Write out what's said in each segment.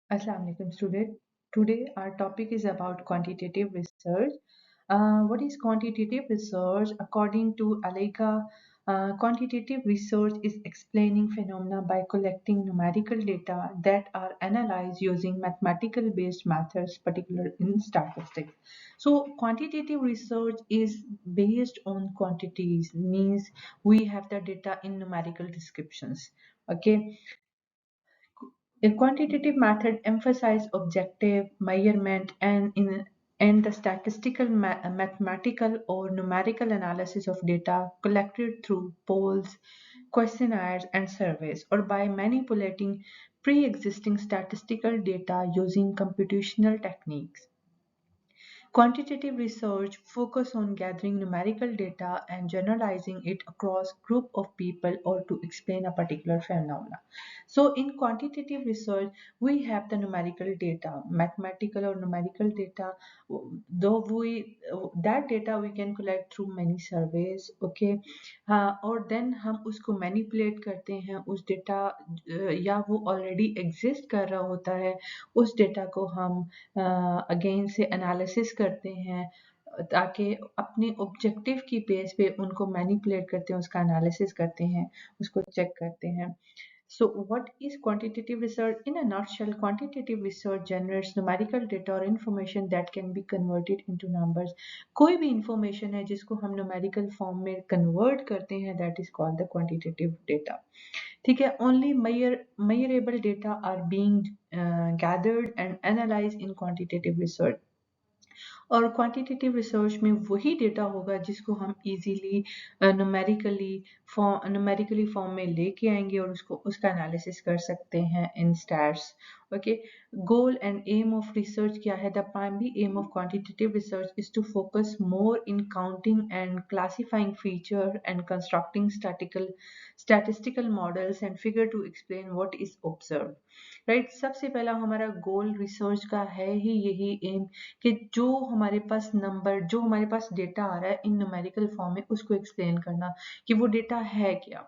Assalamu alaikum student. Today our topic is about quantitative research. What is quantitative research? According to Aleica, quantitative research is explaining phenomena by collecting numerical data that are analyzed using mathematical based methods, particularly in statistics. So quantitative research is based on quantities, means we have the data in numerical descriptions. Okay, a quantitative method emphasizes objective measurement and the statistical, mathematical, or numerical analysis of data collected through polls, questionnaires, and surveys, or by manipulating pre-existing statistical data using computational techniques. Quantitative research focuses on gathering numerical data and generalizing it across group of people or to explain a particular phenomena. So in quantitative research, we have the numerical data, mathematical or numerical data, though we that data we can collect through many surveys, okay, हाँ, और then हम उसको manipulate करते हैं उस data या वो already exist कर रहा होता है उस डेटा को हम अगेन से एनालिसिस करते हैं ताकि अपने ऑब्जेक्टिव की बेस पे उनको मैनिपुलेट करते हैं उसका एनालिसिस करते हैं उसको चेक करते हैं. So what is quantitative research? In a nutshell, quantitative research generates numerical data or information that can be converted into numbers. कोई भी information है जिसको हम numerical form में convert करते हैं, that is called the quantitative data. ठीक है, only measurable data are being gathered and analyzed in quantitative research. और क्वांटिटेटिव रिसर्च में वही डेटा होगा जिसको हम इजीली न्यूमेरिकली फॉर्म में लेके आएंगे और उसका एनालिसिस कर सकते हैं in stats. Okay, goal and aim of research क्या है? The primary aim of quantitative research is to focus more in counting and classifying feature and constructing statistical models and figure to explain what is observed. Right, सबसे पहला हमारा गोल research का है ही यही M कि जो हमारे पास नंबर, जो हमारे पास डेटा आ रहा है इन न्यूमेरिकल फॉर्म में, उसको एक्सप्लेन करना कि वो डेटा है क्या.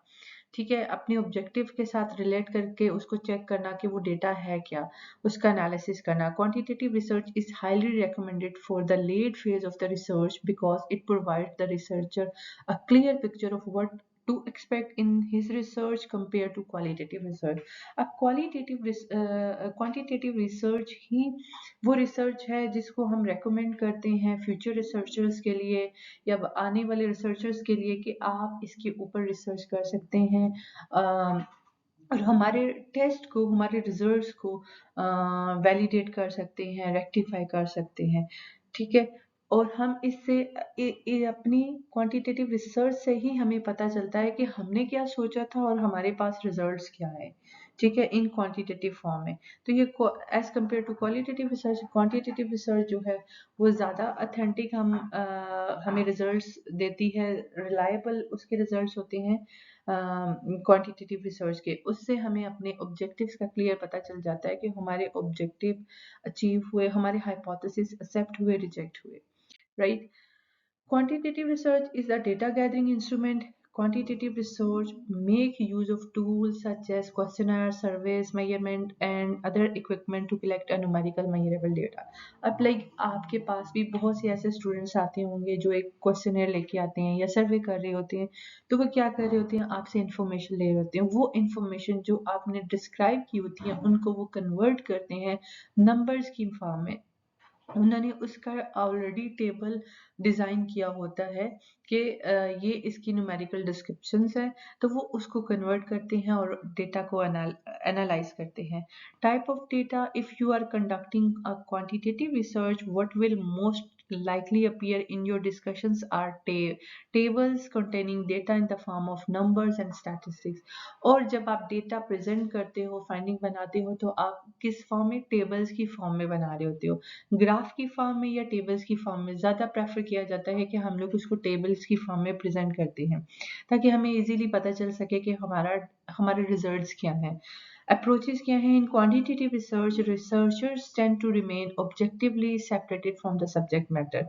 ठीक है, अपने ऑब्जेक्टिव के साथ रिलेट करके उसको चेक करना कि वो डेटा है क्या, उसका एनालिसिस करना. Quantitative research is highly recommended for the late phase of the research because it provide the researcher a clear picture of what to expect in his research compared to qualitative research. Quantitative research ही वो research है जिसको हम recommend करते हैं future researchers के लिए या आने वाले रिसर्चर्स के लिए कि आप इसके ऊपर रिसर्च कर सकते हैं और हमारे टेस्ट को, हमारे रिजल्ट्स को वैलिडेट कर सकते हैं, रेक्टिफाई कर सकते हैं. ठीक है, और हम इससे अपनी क्वांटिटेटिव रिसर्च से ही हमें पता चलता है कि हमने क्या सोचा था और हमारे पास रिजल्ट्स क्या है. ठीक है, इन क्वांटिटेटिव फॉर्म में. तो ये as compare to qualitative research, quantitative research जो है वो ज़्यादा अथेंटिक हमें रिजल्ट्स देती है, रिलायबल उसके रिजल्ट्स होते हैं क्वांटिटेटिव रिसर्च के. उससे हमें अपने ऑब्जेक्टिव्स का क्लियर पता चल जाता है कि हमारे ऑब्जेक्टिव अचीव हुए, हमारे हाइपोथेसिस एक्सेप्ट हुए, रिजेक्ट हुए. Right? Quantitative research is a data gathering instrument. Quantitative research make use of tools such as questionnaires, surveys, measurement and other equipment to collect a numerical measurable data. अब आपके पास भी बहुत से ऐसे students आते होंगे जो एक क्वेश्चनर लेके आते हैं या सर्वे कर रहे होते हैं. तो वो क्या कर रहे होते हैं? आपसे इंफॉर्मेशन ले रहे होते हैं. वो इंफॉर्मेशन जो आपने डिस्क्राइब की होती है उनको वो कन्वर्ट करते हैं नंबर्स की फॉर्म में. उन्होंने उसका ऑलरेडी टेबल डिज़ाइन किया होता है कि ये इसकी न्यूमेरिकल डिस्क्रिप्शंस हैं, तो वो उसको कन्वर्ट करते हैं और डेटा को एनालाइज करते हैं. Type of data, if you are conducting a quantitative research, what will most likely appear in your discussions are tables containing data in the form of numbers and statistics. और जब आप data present करते हो, finding बनाते हो, तो आप किस फॉर्म में? टेबल्स की फॉर्म में बना रहे होते हो. ग्राफ की फॉर्म में या टेबल्स की फॉर्म में ज़्यादा प्रेफर किया जाता है कि हम लोग उसको टेबल्स की फॉर्म में प्रेजेंट करते हैं ताकि हमें इजीली पता चल सके कि हमारे रिजल्ट्स क्या हैं. अप्रोचेस क्या हैं? In quantitative research researchers tend to remain objectively separated from the subject matter.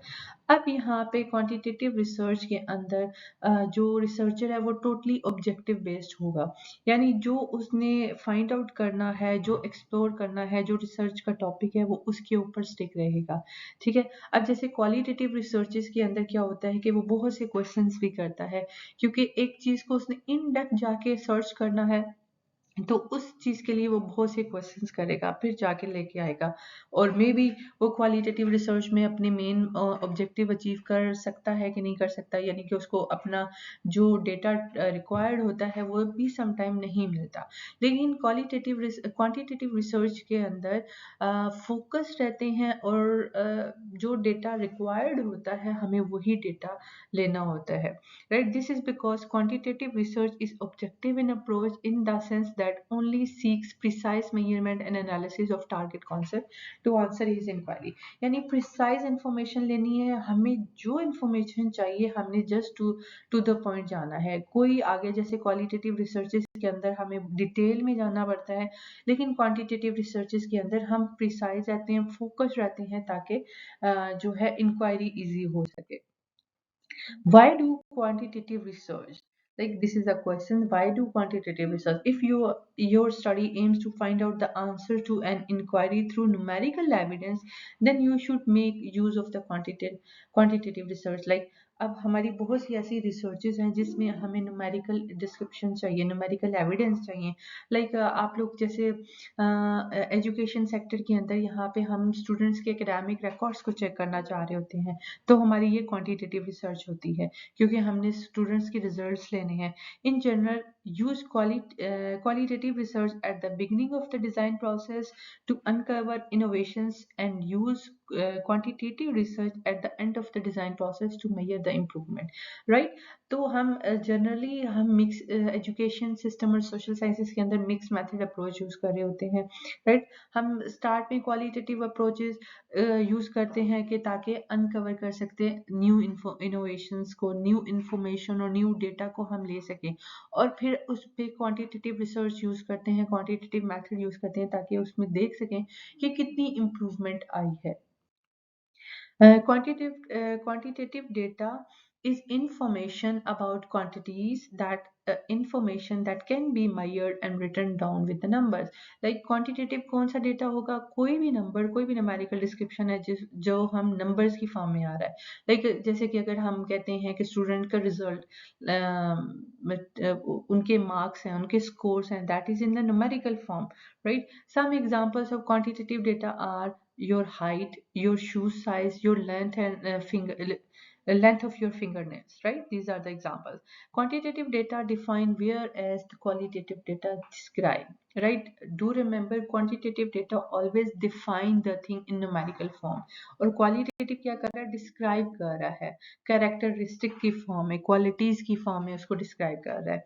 अब यहाँ पे क्वांटिटेटिव रिसर्च के अंदर जो रिसर्चर है वो टोटली ऑब्जेक्टिव बेस्ड होगा, यानी जो उसने फाइंड आउट करना है, जो एक्सप्लोर करना है, जो रिसर्च का टॉपिक है वो उसके ऊपर स्टिक रहेगा। ठीक है। अब जैसे क्वालिटेटिव रिसर्चेस के अंदर क्या होता है कि वो बहुत से क्वेश्चंस भी करता है, क्योंकि एक चीज को उसने इन डेप्थ जाके सर्च करना है, तो उस चीज के लिए वो बहुत से क्वेश्चंस करेगा, फिर जाके लेके आएगा। और मे बी वो क्वालिटेटिव रिसर्च में अपने मेन ऑब्जेक्टिव अचीव कर सकता है कि नहीं कर सकता, यानी कि उसको अपना जो डेटा रिक्वायर्ड होता है वो भी समटाइम नहीं मिलता। लेकिन क्वांटिटेटिव रिसर्च के अंदर फोकस रहते हैं, और जो डेटा रिक्वायर्ड होता है हमें वही डेटा लेना होता है, right? This is because quantitative research is objective in approach, in the sense that only seeks precise measurement and analysis of target concept to answer his inquiry. यानी precise information लेनी है हमें, जो information चाहिए हमने just to the point जाना है। कोई आगे जैसे qualitative researches के अंदर हमें डिटेल में जाना पड़ता है, लेकिन quantitative researches के अंदर हम precise रहते हैं, focus रहते हैं, ताकि जो है inquiry easy हो सके। Why do quantitative research, like this is a question, why do quantitative research, if your study aims to find out the answer to an inquiry through numerical evidence, then you should make use of the quantitative research, like अब हमारी बहुत सी ऐसी researches हैं जिसमें हमें numerical description चाहिए, numerical evidence चाहिए। Like आप लोग जैसे एजुकेशन सेक्टर के अंदर यहाँ पे हम स्टूडेंट्स के एकेडमिक रिकॉर्ड्स को चेक करना चाह रहे होते हैं, तो हमारी ये क्वांटिटेटिव रिसर्च होती है, क्योंकि हमने स्टूडेंट्स के रिजल्ट्स लेने हैं। In general use qualitative research at the beginning of the design process to uncover innovations, and use quantitative research at the end of the design process to measure the improvement, right? तो हम generally हम mix education system और social sciences के अंदर mix method approach use कर रहे होते हैं, राइट? हम स्टार्ट में क्वालिटेटिव अप्रोचेस यूज करते हैं कि ताकि अनकवर कर सकते हैं न्यू इनोवेशंस को, न्यू इंफॉर्मेशन और न्यू डेटा को हम ले सकें, और फिर उस पे क्वांटिटेटिव रिसर्च यूज करते हैं, क्वांटिटेटिव मेथड यूज करते हैं, ताकि उसमें देख सकें कि कितनी इम्प्रूवमेंट आई है। Quantitative data is information about quantities, that information that can be measured and written down with the numbers. Like quantitative कौन सा डेटा होगा? कोई भी नंबर, कोई भी numerical description है जो हम numbers की फॉर्म में आ रहा है। लाइक जैसे कि अगर हम कहते हैं कि स्टूडेंट का रिजल्ट, उनके मार्क्स हैं, उनके स्कोर्स हैं, that is in the numerical form, right? Some examples of quantitative data are your height, your shoe size, your length, and length of your fingernails, right? These are the examples. Quantitative data define, whereas the qualitative data describe, right? Do remember, quantitative data always define the thing in numerical form, और qualitative क्या कर रहा है? Describe कर रहा है, characteristic की form में, qualities की form में उसको describe कर रहा है।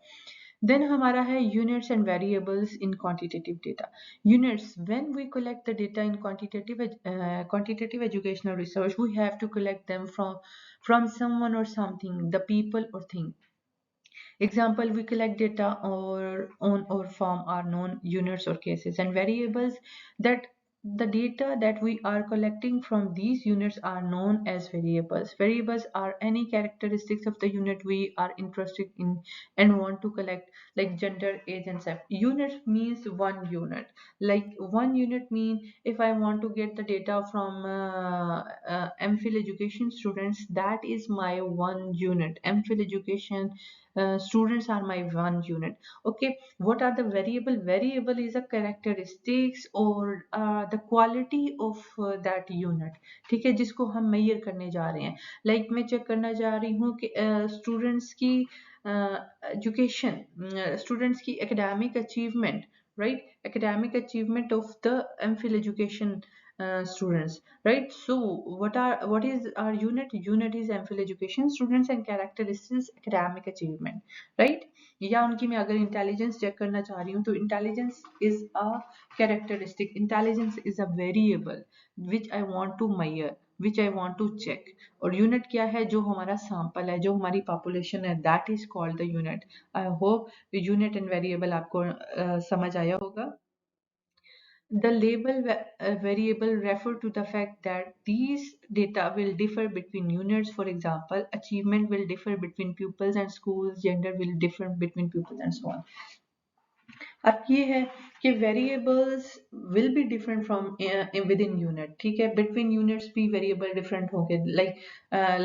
Then हमारा है units and variables in quantitative data. Units, when we collect the data in quantitative educational research, we have to collect them from someone or something, the people or thing. Example, we collect data or on or from are known units or cases, and variables, that the data that we are collecting from these units are known as variables. Variables are any characteristics of the unit we are interested in and want to collect, like gender, age, and sex. Unit means one unit. Like one unit mean, if I want to get the data from MPhil education students, that is my one unit. MPhil education students are my one unit. Okay, what are the variable? Variable is a characteristics or the quality of that unit, ठीक है, जिसको हम measure करने जा रहे हैं। Like मैं check करना जा रही हूँ कि students की education, students की academic achievement, right? Academic achievement of the MPhil education students, right? So what is our unit? Unit is MPhil education students and characteristics academic achievement, right? या उनकी मैं अगर इंटेलिजेंस चेक करना चाह रही हूँ तो intelligence is a characteristic, intelligence is a variable which I want to measure, which I want to check. और यूनिट क्या है? जो हमारा सैंपल है, जो हमारी पॉपुलेशन है, that is called the unit. I hope unit and variable आपको समझ आया होगा। The label variable refer to the fact that these data will differ between units. For example, achievement will differ between pupils and schools, gender will differ between pupils, and so on. अब ये है कि variables will be different from with in unit, ठीक है, between units भी variable different होंगे,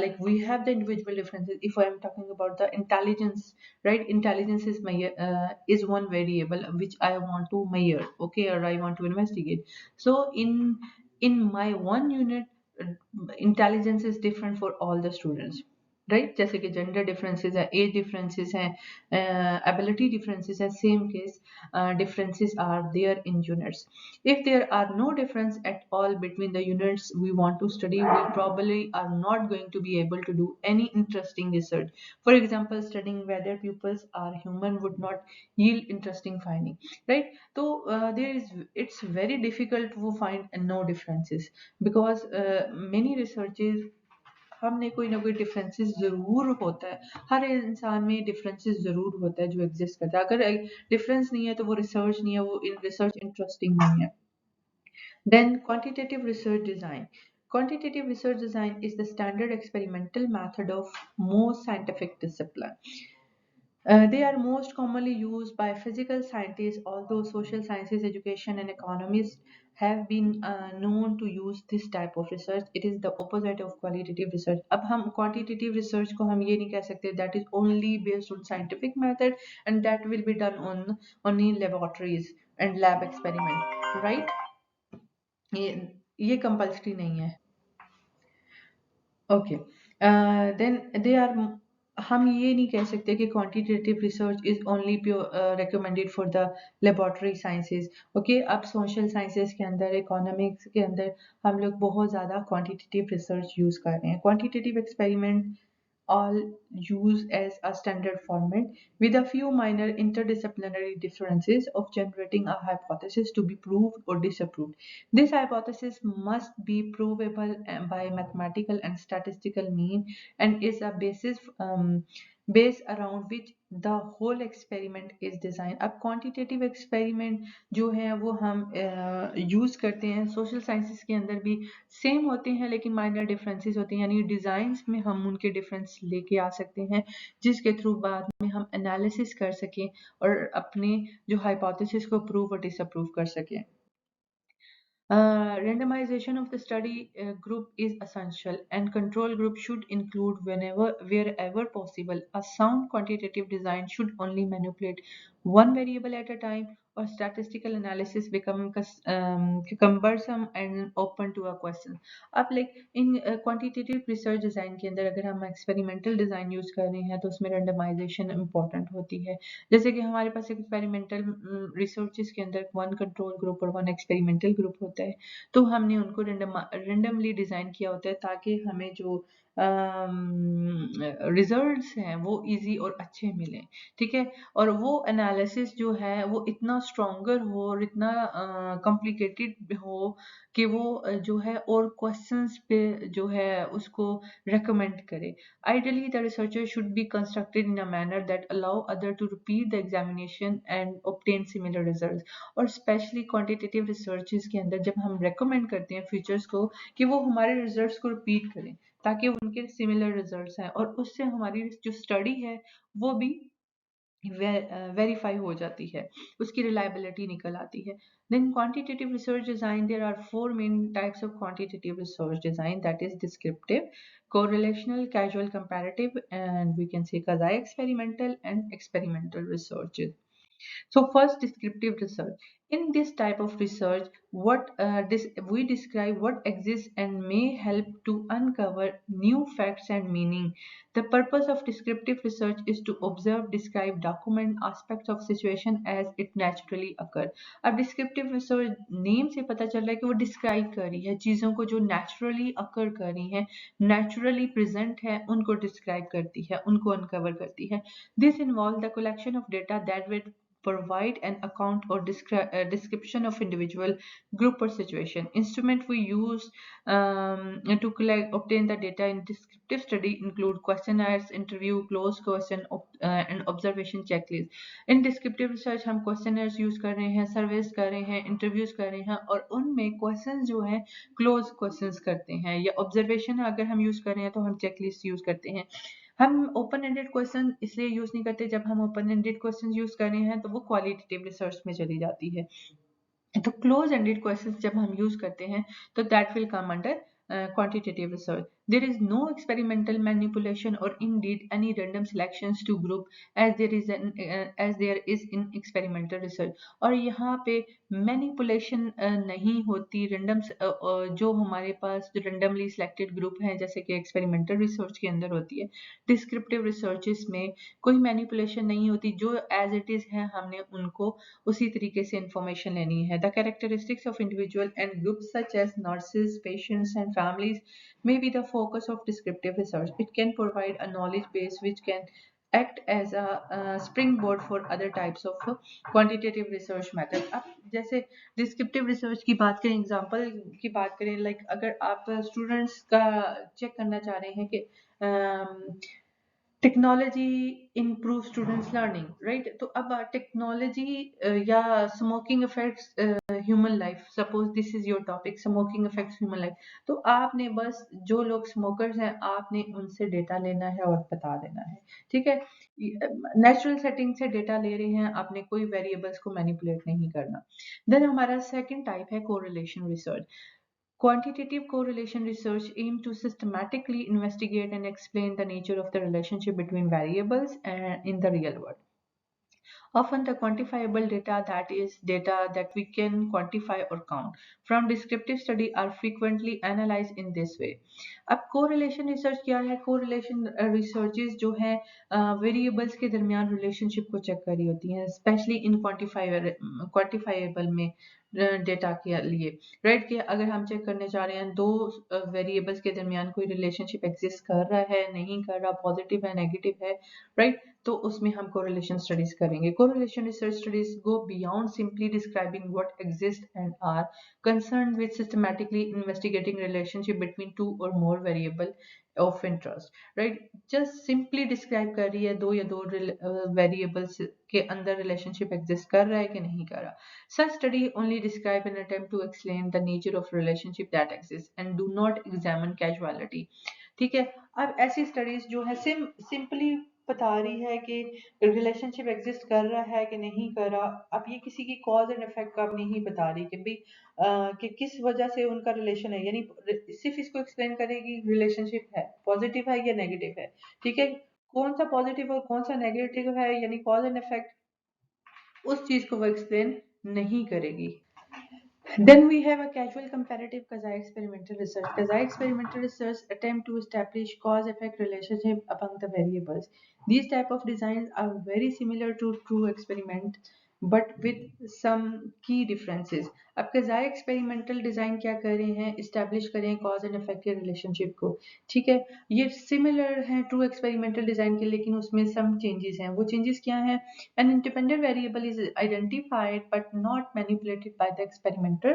like we have the individual differences. If I am talking about the intelligence, right, intelligence is one variable which I want to measure, okay, or I want to investigate. So in my one unit, intelligence is different for all the students, right, जैसे कि gender differences है, as differences हैं, ability differences है, same case differences are there in units. If there are no difference at all between the units we want to study, we probably are not going to be able to do any interesting research. For example, studying whether pupils are human would not yield interesting finding, right? So it's very difficult to find no differences, because many researches हमने कोई ना कोई differences जरूर होता है, हर इंसान में differences जरूर होता है जो एग्जिस्ट करता है। अगर डिफरेंस नहीं है तो वो रिसर्च नहीं है, वो रिसर्च इंटरेस्टिंग नहीं है। Then quantitative research design. Quantitative research design is the standard experimental method of most scientific discipline. They are most commonly used by physical scientists, although social sciences, education, and economists have been known to use this type of research. It is the opposite of qualitative research. अब हम quantitative research को हम ये नहीं कह सकते that is only based on scientific method and that will be done on in laboratories and lab experiment, right? ये compulsory नहीं है. ओके, देन दे आर, हम ये नहीं कह सकते कि quantitative research is only pure recommended for the laboratory sciences. Okay, अब सोशल साइंसेज के अंदर, इकोनॉमिक्स के अंदर हम लोग बहुत ज़्यादा क्वांटिटेटिव रिसर्च यूज़ कर रहे हैं. Quantitative experiment all used as a standard format, with a few minor interdisciplinary differences of generating a hypothesis to be proved or disapproved. This hypothesis must be provable by mathematical and statistical means and is a base around which the whole experiment is designed. अब quantitative experiment जो है वो हम use करते हैं social sciences के अंदर भी सेम होते हैं, लेकिन माइनर डिफरेंसेस होते हैं, यानी डिज़ाइंस में हम उनके डिफरेंस लेके आ सकते हैं जिसके थ्रू बाद में हम एनालिसिस कर सकें और अपने जो हाइपोथेसिस को प्रूव और डिसअप्रूव कर सकें. Randomization of the study group is essential, and control group should include wherever possible. A sound quantitative design should only manipulate one variable at a time, or statistical analysis become cumbersome and open to a question. अब in quantitative research design के अंदर अगर हम experimental design use कर रहे हैं तो उसमें randomization important होती है. जैसे कि हमारे पास एक्सपेरिमेंटल रिसर्चेस के अंदर वन कंट्रोल ग्रुप और वन एक्सपेरिमेंटल ग्रुप होता है, तो हमने उनको रेंडमली डिज़ाइन किया होता है ताकि हमें जो रिजल्ट्स हैं वो इजी और अच्छे मिलें, ठीक है, और वो एनालिसिस जो है वो इतना स्ट्रॉन्गर हो और इतना कॉम्प्लिकेटेड हो कि वो जो है और क्वेश्चंस पे जो है उसको recommend करे. Ideally, the researcher should be constructed in a manner that allow other to repeat the examination and obtain similar results. और specially quantitative researches के अंदर जब हम recommend करते हैं features को कि वो हमारे results को repeat करें ताकि उनके similar results हैं और उससे हमारी जो study है वो भी वेरीफाई हो जाती है, उसकी रिलायबिलिटी निकल आती है. Then quantitative research design, there are four main types of quantitative research design, that is descriptive, correlational, causal, comparative, and we can say quasi experimental and experimental research. So first, descriptive research. In this type of research, we describe what exists and may help to uncover new facts and meaning. The purpose of descriptive research is to observe, describe, document aspects of situation as it naturally occur. अब descriptive research name से पता चल रहा है कि वो describe कर रही है चीज़ों को जो naturally occur कर रही हैं, naturally present है, उनको describe करती है, उनको uncover करती है. This involves the collection of data provide an account or description of individual, group or situation. Instrument we use to obtain the data in descriptive study include questionnaires, interview, closed question and observation checklist. In descriptive research हम questioners use कर रहे हैं, सर्वेस कर रहे हैं, interviews कर रहे हैं और उनमें क्वेश्चंस जो है क्लोज क्वेश्चंस करते हैं, या ऑब्जर्वेशन अगर हम यूज कर रहे हैं तो हम चेकलिस्ट यूज करते हैं। हम ओपन एंडेड क्वेश्चन इसलिए यूज नहीं करते, जब हम ओपन एंडेड क्वेश्चन यूज कर रहे हैं तो वो क्वालिटेटिव रिसर्च में चली जाती है। तो क्लोज एंडेड क्वेश्चंस जब हम यूज करते हैं तो that will come under quantitative research. There is no experimental manipulation or indeed any random selections to group as there is in experimental research. और यहाँ पे मैनिपुलेशन नहीं होती, रैंडम जो हमारे पास जो रैंडमली सिलेक्टेड ग्रुप हैं जैसे कि एक्सपेरिमेंटल रिसर्च के अंदर होती है। डिस्क्रिप्टिव रिसर्चेस में कोई मैनिपुलेशन नहीं होती, जो एज इट इज है हमने उनको उसी तरीके से इंफॉर्मेशन लेनी है। The characteristics of individual and groups such as nurses, patients and families may be the focus of descriptive research. It can provide a knowledge base which can act as a springboard for other types of quantitative research method. अब जैसे descriptive research की बात करें, example की बात करें, like अगर आप स्टूडेंट्स का चेक करना चाह रहे हैं कि technology improve students learning, right? तो अब टेक्नोलॉजी या smoking effects human life, suppose this is your topic, smoking effects human life, तो आपने बस जो लोग स्मोकर्स हैं आपने उनसे डेटा लेना है और बता देना है, ठीक है? नेचुरल सेटिंग से डेटा ले रहे हैं, आपने कोई वेरिएबल्स को मैनिपुलेट नहीं करना। देन हमारा सेकंड टाइप है correlation research. Quantitative correlation research aims to systematically investigate and explain the nature of the relationship between variables and in the real world. Often the quantifiable data, that is data that we can quantify or count, from descriptive study are frequently analyzed in this way. अब correlation research क्या है? correlation researches जो है variables के दरमियान relationship को check करी होती हैं, especially in quantifiable में डेटा के लिए, राइट? कि अगर हम चेक करने जा रहे हैं दो वेरिएबल्स के दरमियान कोई रिलेशनशिप एग्जिस्ट कर रहा है, नहीं कर रहा, पॉजिटिव है, नेगेटिव है, राइट? तो उसमें हम कोरिलेशन स्टडीज करेंगे। Correlation research studies go beyond simply describing what exist and are concerned with systematically investigating relationship between two और more variable of interest, right? Just simply describe कर रही है दो या दो वेरिएबल्स के अंदर रिलेशनशिप एग्जिस्ट कर रहा है कि नहीं कर रहा। Such study only describe an attempt to explain the nature of relationship that exists and do not examine causality. ठीक है? अब ऐसी स्टडीज जो है सिंपली बता रही है कि रिलेशनशिप एग्जिस्ट कर रहा है कि नहीं कर रहा। अब ये किसी की कॉज एंड इफेक्ट का नहीं बता रही कि भाई कि किस वजह से उनका रिलेशन है, यानी सिर्फ इसको एक्सप्लेन करेगी रिलेशनशिप है पॉजिटिव है या नेगेटिव है, ठीक है? कौन सा पॉजिटिव और कौन सा नेगेटिव है, यानी कॉज एंड इफेक्ट, उस चीज को वो एक्सप्लेन नहीं करेगी। Then we have a casual comparative quasi-experimental research. Quasi-experimental research attempt to establish cause-effect relationship among the variables. These type of designs are very similar to true experiment, but with some key differences. अब quasi experimental design क्या कर रहे हैं? Establish करें cause and effect के relationship को, ठीक है? ये similar है true experimental design के, लेकिन उसमें some changes हैं। वो changes क्या हैं? An independent variable is identified but not manipulated by the experimenter,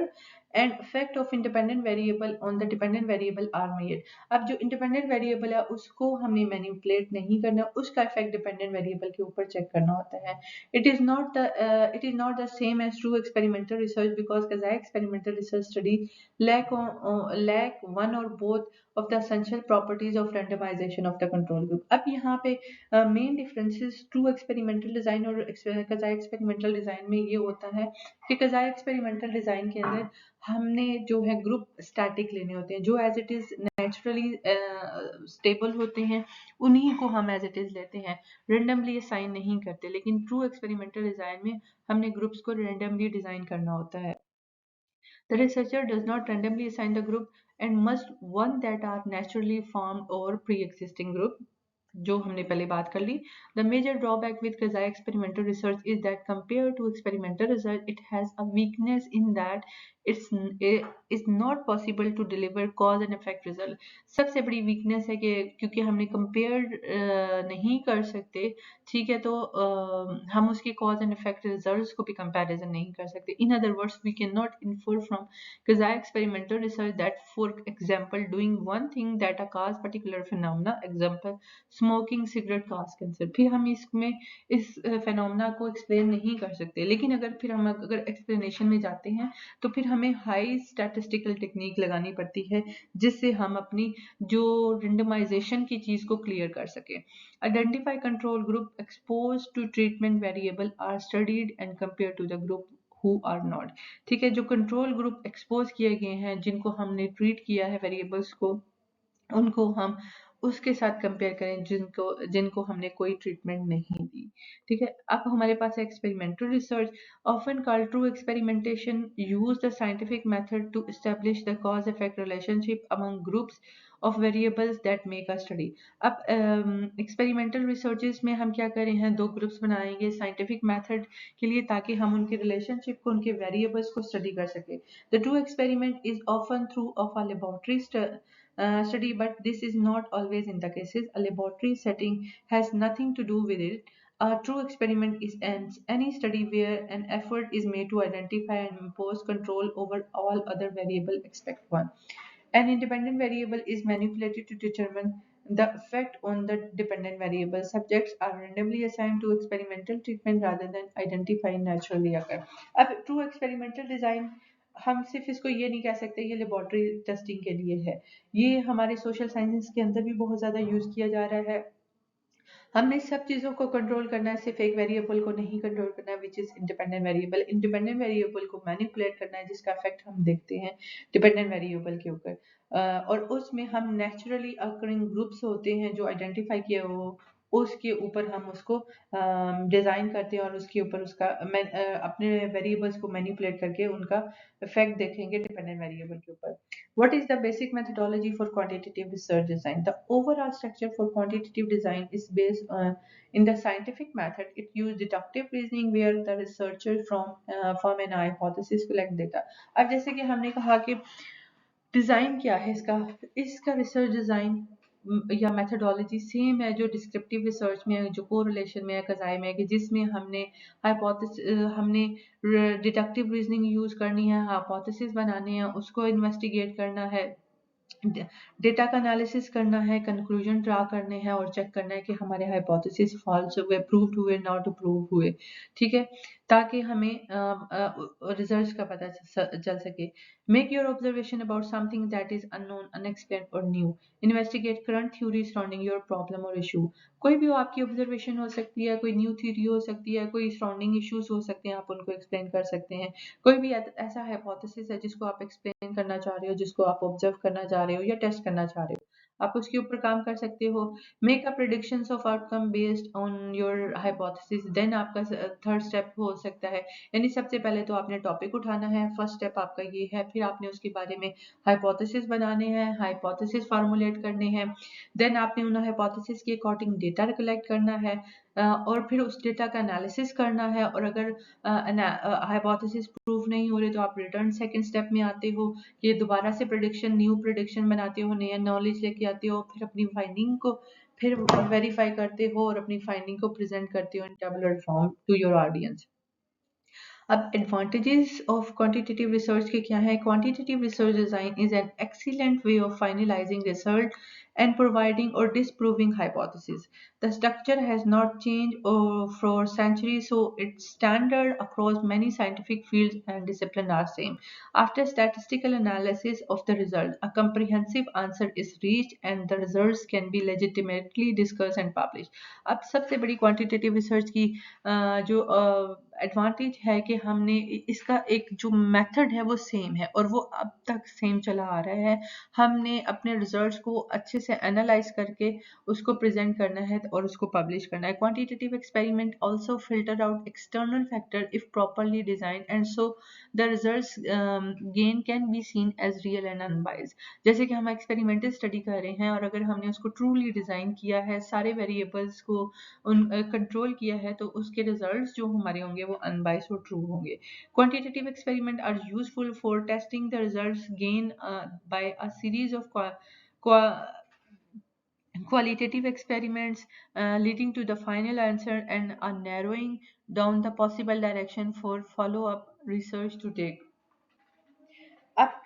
and effect of independent variable on the dependent variable are made. अब जो independent variable है उसको हमने manipulate नहीं करना, उसका effect dependent variable के ऊपर check करना होता है। It is not the same as true experimental research because quasi-experimental research study lack one or both of the essential properties of randomization of the control group. अब यहाँ पे main differences true experimental design और कज़ाई experimental design में ये होता है कि कज़ाई experimental design के अंदर हमने जो है ग्रुप स्टैटिक लेने होते हैं, जो as it is naturally stable होते हैं उन्हीं को हम एज इट इज लेते हैं, रेंडमली असाइन नहीं करते। लेकिन ट्रू एक्सपेरिमेंटल डिजाइन में हमने ग्रुप्स को रेंडमली डिजाइन करना होता है। The researcher does not randomly assign the group and must one that are naturally formed or pre-existing group, जो हमने पहले बात कर ली। The major drawback with quasi experimental research is that compared to experimental research, it has a weakness in that it's not possible to deliver cause and effect result. सबसे बड़ी weakness है कि क्योंकि हमने compare नहीं कर सकते ठीक है, तो हम उसके कॉज एंड इफेक्ट रिजल्ट्स को भी कंपैरिजन नहीं कर सकते. In other words we can not infer from quasi experimental research that, for example, doing one thing that cause particular phenomena, example smoking cigarette cause cancer. फिर हम इसमें इस phenomena को explain नहीं कर सकते, लेकिन फिर हम अगर explanation में जाते हैं तो फिर हमें high statistical technique लगानी पड़ती है, जिससे हम अपनी जो randomization की चीज को clear कर सके. Identify control group exposed to treatment variable are studied and compared to the group who are not. ठीक है, जो कंट्रोल ग्रुप एक्सपोज किए गए हैं, जिनको हमने ट्रीट किया है वेरिएबल्स को, उनको हम उसके साथ कंपेयर करें जिनको जिनको हमने कोई ट्रीटमेंट नहीं दी. ठीक है, अब हमारे पास experimental research, often called true experimentation, use the scientific method to establish the cause effect relationship among groups of variables that make a study. अब एक्सपेरिमेंटल रिसर्चेस में हम क्या कर रहे हैं, दो ग्रुप्स बनाएंगे साइंटिफिक मेथड के लिए, ताकि हम उनके रिलेशनशिप को, उनके वेरिएबल्स को स्टडी कर सके. The true experiment is often through of a laboratory study, but this is not always in the cases. A laboratory setting has nothing to do with it. A true experiment is any study where an effort is made to identify and impose control over all other variables except one. An independent variable is manipulated to determine the effect on the dependent variable. Subjects are randomly assigned to experimental treatment rather than identifying naturally occur. अब true experimental design हम सिर्फ इसको ये नहीं कह सकते ये laboratory testing के लिए है, ये हमारे सोशल साइंसेस के अंदर भी बहुत ज़्यादा यूज़ किया जा रहा है. हमने सब चीज़ों को कंट्रोल करना है, सिर्फ एक वेरिएबल को नहीं कंट्रोल करना है, which is independent variable. Independent variable को मैनिपुलेट करना है, जिसका इफेक्ट हम देखते हैं डिपेंडेंट वेरिएबल के ऊपर. और उसमें हम नेचुरली अकरिंग ग्रुप्स होते हैं जो आइडेंटिफाई किए हो, उसके ऊपर हम उसको डिज़ाइन करते हैं और उसके ऊपर उसका अपने वेरिएबल्स को मैनिपुलेट करके उनका इफेक्ट देखेंगे डिपेंडेंट वेरिएबल के ऊपर. What is the basic methodology for quantitative research design? The overall structure for quantitative design is based in the scientific method. It uses deductive reasoning where the researcher from an hypothesis collect data. अब जैसे कि हमने कहा कि design क्या है इसका research design या मेथोडोलॉजी सेम है जो डिस्क्रिप्टिव रिसर्च में है, जो कोरिलेशन में है, कज़ाई में है, कि जिसमें हमने डिडक्टिव रीजनिंग यूज़ करनी है, हाइपोथेसिस बनाने हैं, उसको इन्वेस्टिगेट करना है, डेटा का एनालिसिस करना है, कंक्लूजन ड्रा करने हैं और चेक करना है कि हमारे हाइपोथेसिस फॉल्स हुए, प्रूव्ड हुए, नॉट प्रूव हुए. ठीक है, ताकि हमें रिजल्ट्स का पता चल सके. Make your observation about something that is unknown, unexplained और new. Investigate current theory surrounding your problem और इशू. कोई भी आपकी ऑब्जर्वेशन हो सकती है, कोई न्यू थ्योरी हो सकती है, कोई सराउंडिंग इश्यूज हो सकते हैं, आप उनको एक्सप्लेन कर सकते हैं. कोई भी ऐसा हाइपोथेसिस है जिसको आप एक्सप्लेन करना चाह रहे हो, जिसको आप ऑब्जर्व करना चाह रहे हो या टेस्ट करना चाह रहे हो, आप उसके ऊपर काम कर सकते हो. Make a predictions of outcome based on your hypothesis. Then आपका थर्ड स्टेप हो सकता है, यानी सबसे पहले तो आपने टॉपिक उठाना है, फर्स्ट स्टेप आपका ये है, फिर आपने उसके बारे में हाइपोथेसिस बनाने हैं, हाइपोथेसिस फार्मूलेट करने हैं, देन आपने उन हाइपोथेसिस के अकॉर्डिंग डेटा कलेक्ट करना है, और फिर उस डेटा का एनालिसिस करना है, और अगर हाइपोथेसिस प्रूव नहीं हो रहे तो आप रिटर्न सेकंड स्टेप में आते हो, कि दोबारा से न्यू प्रेडिक्शन बनाते हो, नया नॉलेज लेके आते हो, फिर अपनी फाइंडिंग को फिर वेरीफाई करते हो और अपनी फाइंडिंग को प्रेजेंट करते हो in tabular form to your audience. अब एडवांटेजेस ऑफ क्वांटिटेटिव रिसर्च के क्या है? Quantitative research design is an excellent way of finalising research and providing or disproving hypothesis. The structure has not changed for centuries, so its standard across many scientific fields and disciplines are same. After statistical analysis of the result, a comprehensive answer is reached and the results can be legitimately discussed and published. अब सबसे बड़ी quantitative research की जो advantage है कि हमने इसका एक जो मेथड है वो सेम है और वो अब तक सेम चला आ रहा है. हमने अपने रिजल्ट्स को अच्छे से एनालाइज करके उसको प्रेजेंट करना है और उसको पब्लिश करना है. Quantitative experiment also filter out external factor if properly design and so the results gain can be seen as real and unbiased. जैसे कि हम एक्सपेरिमेंटल स्टडी कर रहे हैं और अगर हमने उसको ट्रूली डिजाइन किया है, सारे वेरिएबल्स को कंट्रोल किया है, तो उसके रिजल्ट्स जो हमारे होंगे वो अनबाइज्ड और ट्रू होंगे. Quantitative experiment are useful for testing the results gain by a series of qualitative experiments leading to the final answer and are narrowing down the possible direction for follow-up research to take. अब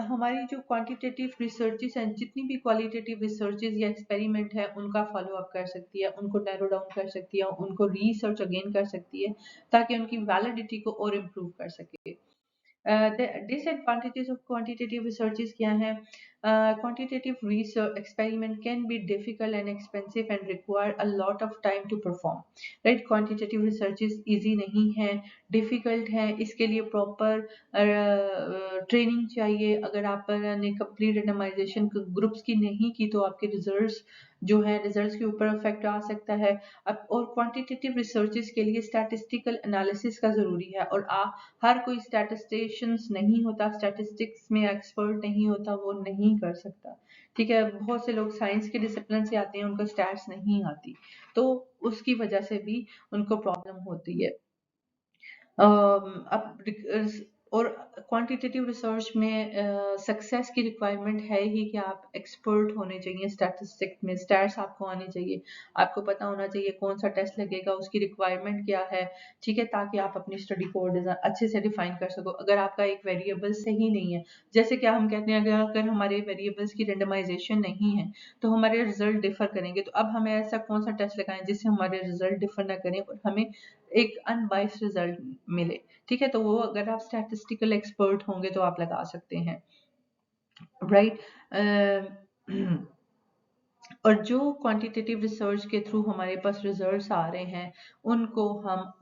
हमारी जो quantitative researches हैं, जितनी भी qualitative researches या experiment है, उनका follow up कर सकती है, उनको नैरो डाउन कर सकती है, उनको रिसर्च अगेन कर सकती है, ताकि उनकी वैलिडिटी को और इम्प्रूव कर सके। डिसएडवांटेजेस ऑफ क्वांटिटेटिव रिसर्चेस क्या है? Quantitative research experiment can be difficult and expensive and require a lot of time to perform, right? Quantitative researches easy नहीं है, डिफिकल्ट है, इसके लिए प्रॉपर ट्रेनिंग चाहिए। अगर आपने कंप्लीट रेंडमाइजेशन ग्रुप्स की नहीं की तो आपके रिजल्ट्स जो है, रिजल्ट्स के ऊपर इफेक्ट आ सकता है। अब और क्वांटिटेटिव रिसर्चेस के लिए स्टैटिस्टिकल एनालिसिस का ज़रूरी है, और हर कोई स्टैटिस्टिशियंस नहीं होता, स्टैटिस्टिक्स में एक्सपर्ट नहीं होता, वो नहीं कर सकता, ठीक है? बहुत से लोग साइंस के डिसिप्लिन से आते हैं, उनको स्टैट्स नहीं आती, तो उसकी वजह से भी उनको प्रॉब्लम होती है। अब और क्वांटिटेटिव रिसर्च में सक्सेस की रिक्वायरमेंट है ही कि आप एक्सपर्ट होने चाहिए स्टैटिस्टिक्स में, स्टैट्स आपको आने चाहिए, आपको पता होना चाहिए कौन सा टेस्ट लगेगा, उसकी रिक्वायरमेंट क्या है, ठीक है? ताकि आप अपनी स्टडी को अच्छे से डिफाइन कर सको। अगर आपका एक वेरिएबल सही नहीं है, जैसे क्या हम कहते हैं, अगर हमारे वेरिएबल्स की रेंडमाइजेशन नहीं है तो हमारे रिजल्ट डिफर करेंगे, तो अब हमें ऐसा कौन सा टेस्ट लगाएं जिससे हमारे रिजल्ट डिफर ना करें और हमें एक अनबाइस्ड रिजल्ट मिले, ठीक है? तो वो अगर आप स्टैटिस्टिकल एक्सपर्ट होंगे तो आप लगा सकते हैं, राइट? और जो क्वांटिटेटिव रिसर्च के थ्रू हमारे पास रिजल्ट्स आ रहे हैं, उनको हम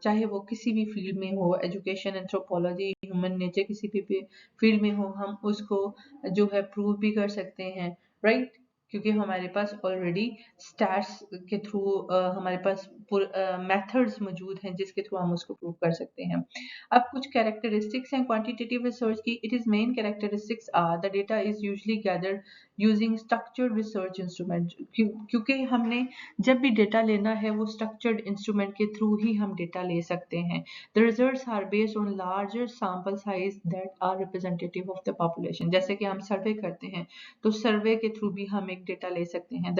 चाहे वो किसी भी फील्ड में हो, एजुकेशन, एंथ्रोपोलॉजी, ह्यूमन नेचर, किसी भी फील्ड में हो, हम उसको जो है प्रूव भी कर सकते हैं, राइट? क्योंकि हमारे पास ऑलरेडी स्टैट्स के थ्रू हमारे पास मेथड्स मौजूद हैं जिसके थ्रू हम उसको प्रूव कर सकते हैं। अब कुछ कैरेक्टरिस्टिक्स हैं क्वांटिटेटिव रिसर्च की। It is main characteristics are the data is usually gathered using structured research instrument, क्योंकि हमने जब भी डेटा लेना है वो स्ट्रक्चर्ड इंस्ट्रूमेंट के थ्रू ही हम डेटा ले सकते हैं। The results are based on larger sample size that are representative of the population. जैसे कि हम सर्वे करते हैं तो सर्वे के थ्रू भी हम एक डेटा ले सकते हैं।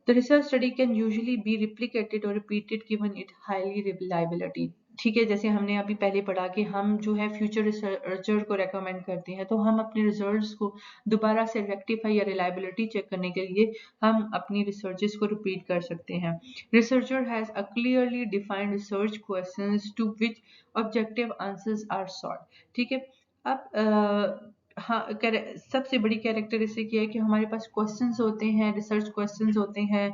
The research study can usually be replicated or repeated given it highly reliability। ठीक है, जैसे हमने अभी पहले पढ़ा कि हम जो है फ्यूचर रिसर्चर को रेकमेंड करते हैं, तो हम अपने रिजल्ट्स को दोबारा से रेक्टिफाई या रिलायबिलिटी चेक करने के लिए हम अपनी रिसर्चेस को रिपीट कर सकते हैं। Researcher has a clearly defined research questions to which objective answers are solved. ठीक है, अब हाँ, सबसे बड़ी कैरेक्टरिस्टिक ये है कि हमारे पास क्वेश्चंस होते हैं, रिसर्च क्वेश्चंस होते हैं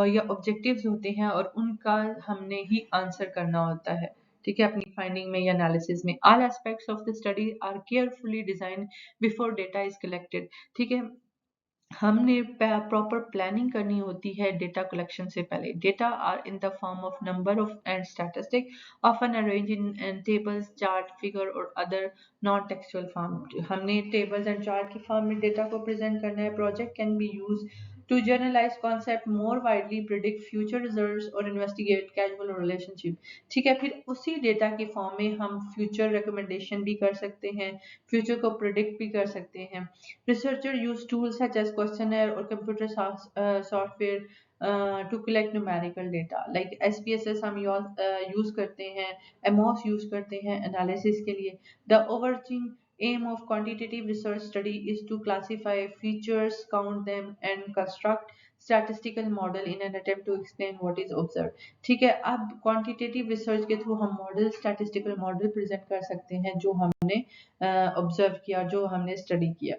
या ऑब्जेक्टिव्स होते हैं, और उनका हमने ही आंसर करना होता है, ठीक है, अपनी फाइंडिंग में या एनालिसिस में। All aspects of the study are carefully designed before data is collected. ठीक है, हमने प्रॉपर प्लानिंग करनी होती है डेटा कलेक्शन से पहले। Data are in the form of number of and statistic often arrange in tables, chart, figure और other non textual form. हमने टेबल्स एंड चार्ट की फॉर्म में डेटा को प्रेजेंट करना है। Project can be use to generalize concept more widely, predict future results और investigate causal relationship। ठीक है, फिर उसी डेटा की फॉर्म में हम फ्यूचर रिकमेंडेशन भी कर सकते हैं, फ्यूचर को प्रिडिक्ट भी कर सकते हैं। Researchers use tools such as questionnaire or computer software to collect numerical data, like SPSS हम use करते हैं, AMOS use करते हैं analysis के लिए। The overarching aim of quantitative research study is to classify features, count them, and construct statistical model in an attempt to explain what is observed। ठीक है, अब क्वांटिटेटिव रिसर्च के थ्रू हम model, statistical model present कर सकते हैं जो हमने ऑब्जर्व किया, जो हमने स्टडी किया।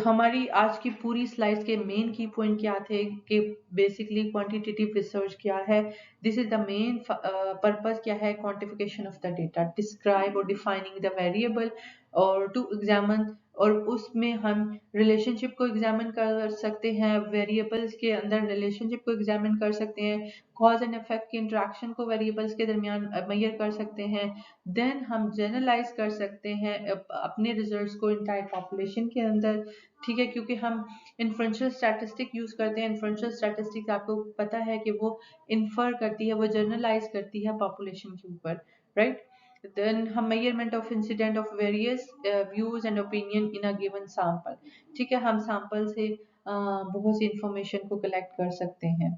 हमारी आज की पूरी स्लाइड्स के मेन की पॉइंट क्या थे कि बेसिकली क्वांटिटेटिव रिसर्च क्या है, this is the main purpose क्या है, quantification of the data, describe और डिफाइनिंग द वेरिएबल और टू एग्जामिन, और उसमें हम रिलेशनशिप को एग्जामिन कर सकते हैं, वेरिएबल्स के अंदर रिलेशनशिप को एग्जामिन कर सकते हैं, कॉज एंड इफेक्ट की इंटरेक्शन को वेरिएबल्स के दरमियान मेजर कर सकते हैं। देन हम जनरलाइज कर सकते हैं अपने रिजल्ट्स को इंटायर पॉपुलेशन के अंदर। ठीक है, क्योंकि हम इन्फ्रेंशियल स्टैटिस्टिक यूज करते हैं। इन्फ्रेंशियल स्टैटिस्टिक्स आपको पता है कि वो इन्फर करती है, वो जनरलाइज करती है पॉपुलेशन के ऊपर, राइट? देन हम measurement of incident of various views and opinion in a given sample. ठीक है, हम सैंपल से बहुत सी इंफॉर्मेशन को कलेक्ट कर सकते हैं।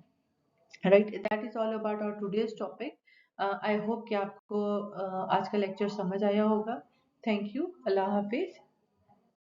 Right, that is all about our today's topic. I hope कि आपको आज का लेक्चर समझ आया होगा। थैंक यू, अल्लाह हाफिज।